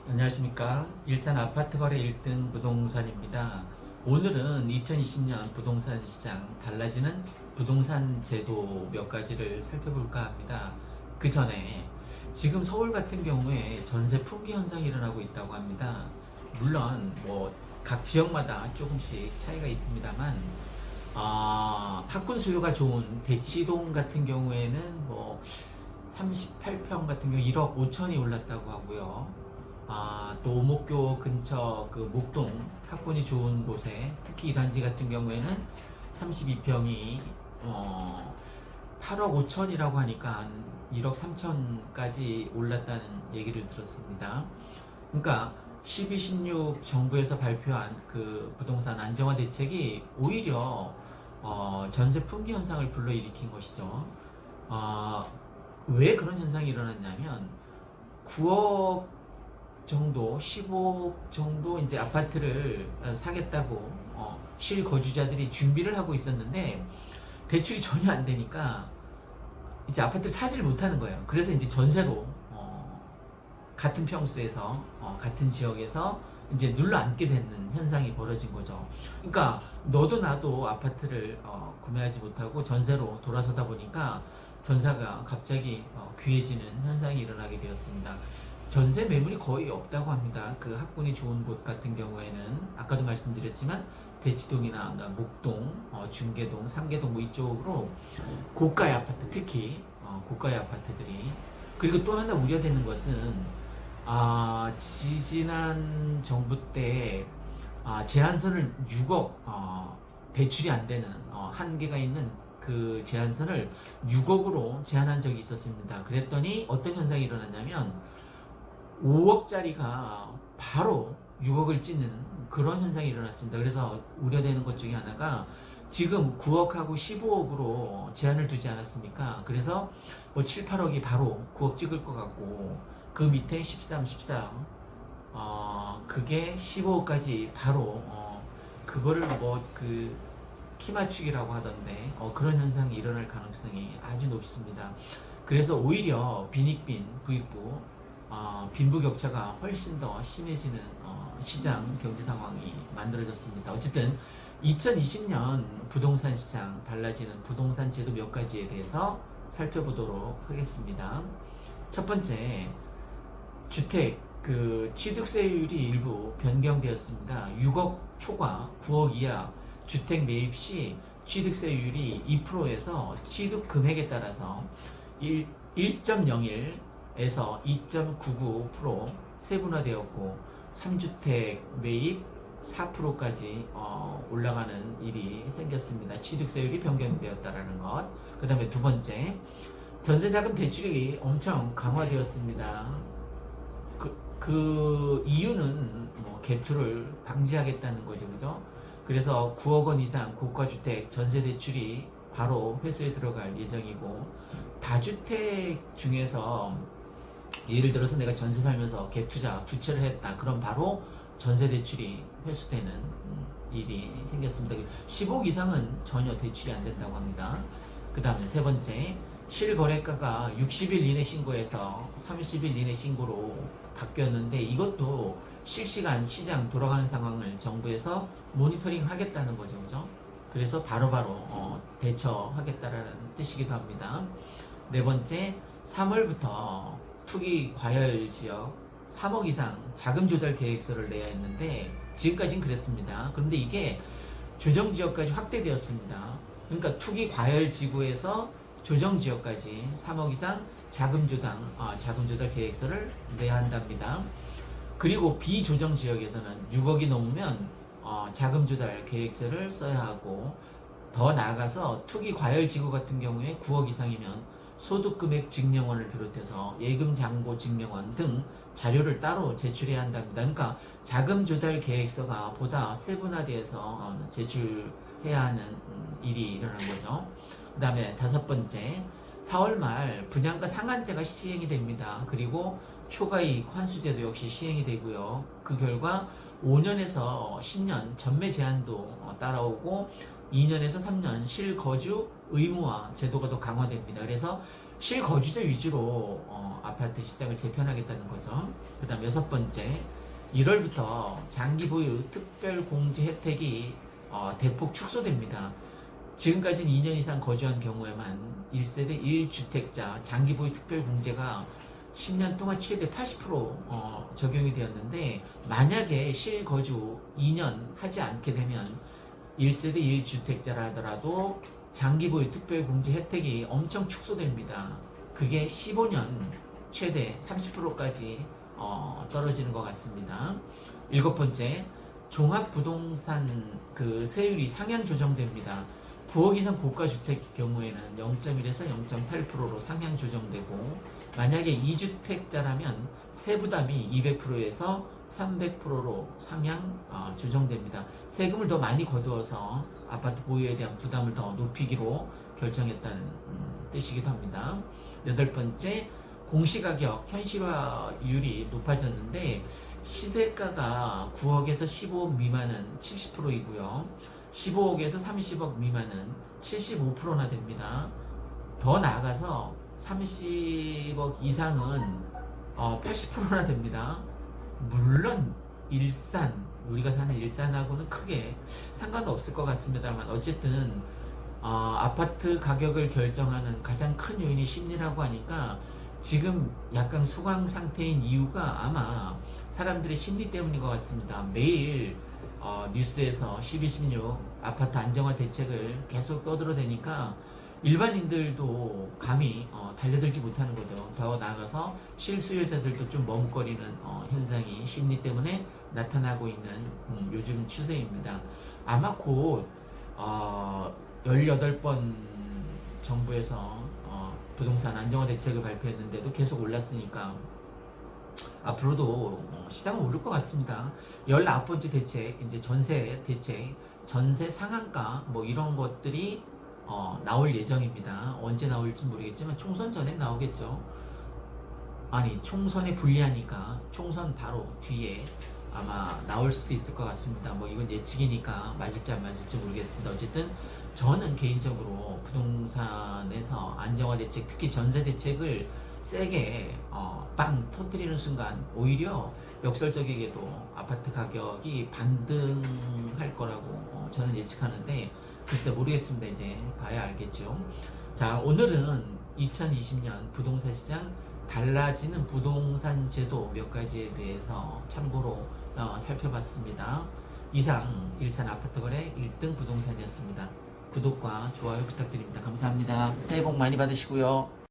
안녕하십니까. 일산 아파트 거래 1등 부동산입니다. 오늘은 2020년 부동산 시장 달라지는 부동산 제도 몇 가지를 살펴볼까 합니다. 그 전에 지금 서울 같은 경우에 전세 품귀 현상이 일어나고 있다고 합니다. 물론 각 지역마다 조금씩 차이가 있습니다만 학군 수요가 좋은 대치동 같은 경우에는 38평 같은 경우 1억 5천이 올랐다고 하고요. 또 오목교 근처 그 목동 학군이 좋은 곳에 특히 이 단지 같은 경우에는 32평이 8억 5천이라고 하니까 한 1억 3천까지 올랐다는 얘기를 들었습니다. 그러니까 12, 16 정부에서 발표한 그 부동산 안정화 대책이 오히려 전세 품귀 현상을 불러일으킨 것이죠. 왜 그런 현상이 일어났냐면 9억 정도, 15억 정도 이제 아파트를 사겠다고 실거주자들이 준비를 하고 있었는데 대출이 전혀 안 되니까 이제 아파트를 사지를 못하는 거예요. 그래서 이제 전세로 같은 평수에서 같은 지역에서 이제 눌러 앉게 되는 현상이 벌어진 거죠. 그러니까 너도 나도 아파트를 구매하지 못하고 전세로 돌아서다 보니까 전세가 갑자기 귀해지는 현상이 일어나게 되었습니다. 전세 매물이 거의 없다고 합니다. 그 학군이 좋은 곳 같은 경우에는 아까도 말씀드렸지만 대치동이나 목동, 중계동, 상계동 이쪽으로 고가의 아파트, 특히 고가의 아파트들이. 그리고 또 하나 우려되는 것은 지지난 정부 때 제한선을 6억 대출이 안 되는 한계가 있는 그 제한선을 6억으로 제한한 적이 있었습니다. 그랬더니 어떤 현상이 일어났냐면 5억짜리가 바로 6억을 찍는 그런 현상이 일어났습니다. 그래서 우려되는 것 중에 하나가 지금 9억하고 15억으로 제한을 두지 않았습니까? 그래서 7, 8억이 바로 9억 찍을 것 같고 그 밑에 13, 14 그게 15억까지 바로 그거를 키 맞추기라고 하던데 그런 현상이 일어날 가능성이 아주 높습니다. 그래서 오히려 빈익빈 부익부 빈부격차가 훨씬 더 심해지는 시장 경제 상황이 만들어졌습니다. 어쨌든 2020년 부동산 시장 달라지는 부동산 제도 몇 가지에 대해서 살펴보도록 하겠습니다. 첫 번째, 주택 취득세율이 일부 변경되었습니다. 6억 초과 9억 이하 주택 매입 시 취득세율이 2%에서 취득 금액에 따라서 1.01에서 2.99% 세분화되었고 3주택 매입 4%까지 올라가는 일이 생겼습니다. 취득세율이 변경되었다라는 것. 그 다음에 두 번째, 전세자금 대출이 엄청 강화되었습니다. 그 이유는 갭투를 방지하겠다는 거죠, 그죠? 그래서 9억 원 이상 고가주택 전세 대출이 바로 회수에 들어갈 예정이고, 다주택 중에서 예를 들어서 내가 전세 살면서 갭 투자 두 채를 했다. 그럼 바로 전세 대출이 회수되는 일이 생겼습니다. 10억 이상은 전혀 대출이 안 된다고 합니다. 그 다음에 세 번째, 실거래가가 60일 이내 신고에서 30일 이내 신고로 바뀌었는데 이것도 실시간 시장 돌아가는 상황을 정부에서 모니터링 하겠다는 거죠. 그죠? 그래서 바로바로 대처하겠다라는 뜻이기도 합니다. 네 번째, 3월부터 투기 과열 지역 3억 이상 자금 조달 계획서를 내야 했는데 지금까지는 그랬습니다. 그런데 이게 조정 지역까지 확대되었습니다. 그러니까 투기 과열 지구에서 조정 지역까지 3억 이상 자금 조달 계획서를 내야 한답니다. 그리고 비조정 지역에서는 6억이 넘으면 자금 조달 계획서를 써야 하고, 더 나아가서 투기 과열 지구 같은 경우에 9억 이상이면 소득금액 증명원을 비롯해서 예금 잔고 증명원 등 자료를 따로 제출해야 한답니다. 그러니까 자금 조달 계획서가 보다 세분화되어서 제출해야 하는 일이 일어난 거죠. 그 다음에 다섯 번째, 4월 말 분양가 상한제가 시행이 됩니다. 그리고 초과이익 환수제도 역시 시행이 되고요. 그 결과 5년에서 10년 전매 제한도 따라오고 2년에서 3년 실거주 의무화 제도가 더 강화됩니다. 그래서 실거주자 위주로 아파트 시장을 재편하겠다는 거죠. 그 다음 6번째, 1월부터 장기 보유 특별 공제 혜택이 대폭 축소됩니다. 지금까지는 2년 이상 거주한 경우에만 1세대 1주택자 장기 보유 특별 공제가 10년 동안 최대 80% 적용이 되었는데, 만약에 실거주 2년 하지 않게 되면 1세대 1주택자라 하더라도 장기 보유 특별 공제 혜택이 엄청 축소됩니다. 그게 15년 최대 30%까지 떨어지는 것 같습니다. 7번째, 종합부동산 그 세율이 상향 조정됩니다. 9억 이상 고가주택 경우에는 0.1에서 0.8%로 상향 조정되고, 만약에 2주택자라면 세부담이 200%에서 300%로 상향 조정됩니다. 세금을 더 많이 거두어서 아파트 보유에 대한 부담을 더 높이기로 결정했다는 뜻이기도 합니다. 8번째, 공시가격 현실화율이 높아졌는데, 시세가가 9억에서 15억 미만은 70%이고요. 15억에서 30억 미만은 75%나 됩니다. 더 나아가서 30억 이상은 80%나 됩니다. 물론 일산, 우리가 사는 일산하고는 크게 상관없을 것 같습니다만, 어쨌든 아파트 가격을 결정하는 가장 큰 요인이 심리라고 하니까 지금 약간 소강 상태인 이유가 아마 사람들의 심리 때문인 것 같습니다. 매일 뉴스에서 12.16 아파트 안정화 대책을 계속 떠들어대니까 일반인들도 감히 달려들지 못하는 거죠. 더 나아가서 실수요자들도 좀 머뭇거리는 현상이 심리 때문에 나타나고 있는 요즘 추세입니다. 아마 곧 18번 정부에서 부동산 안정화 대책을 발표했는데도 계속 올랐으니까 앞으로도 시장은 오를 것 같습니다. 19번째 대책, 이제 전세 대책, 전세 상한가 뭐 이런 것들이 나올 예정입니다. 언제 나올지 모르겠지만 총선 전에 나오겠죠. 아니, 총선에 불리하니까 총선 바로 뒤에 아마 나올 수도 있을 것 같습니다. 뭐 이건 예측이니까 맞을지 안 맞을지 모르겠습니다. 어쨌든 저는 개인적으로 부동산에서 안정화 대책, 특히 전세 대책을 세게 빵 터뜨리는 순간 오히려 역설적이게도 아파트 가격이 반등할 거라고 저는 예측하는데, 글쎄 모르겠습니다. 이제 봐야 알겠죠. 자, 오늘은 2020년 부동산 시장 달라지는 부동산 제도 몇 가지에 대해서 참고로 살펴봤습니다. 이상 일산 아파트 거래 1등 부동산이었습니다. 구독과 좋아요 부탁드립니다. 감사합니다. 새해 복 많이 받으시고요.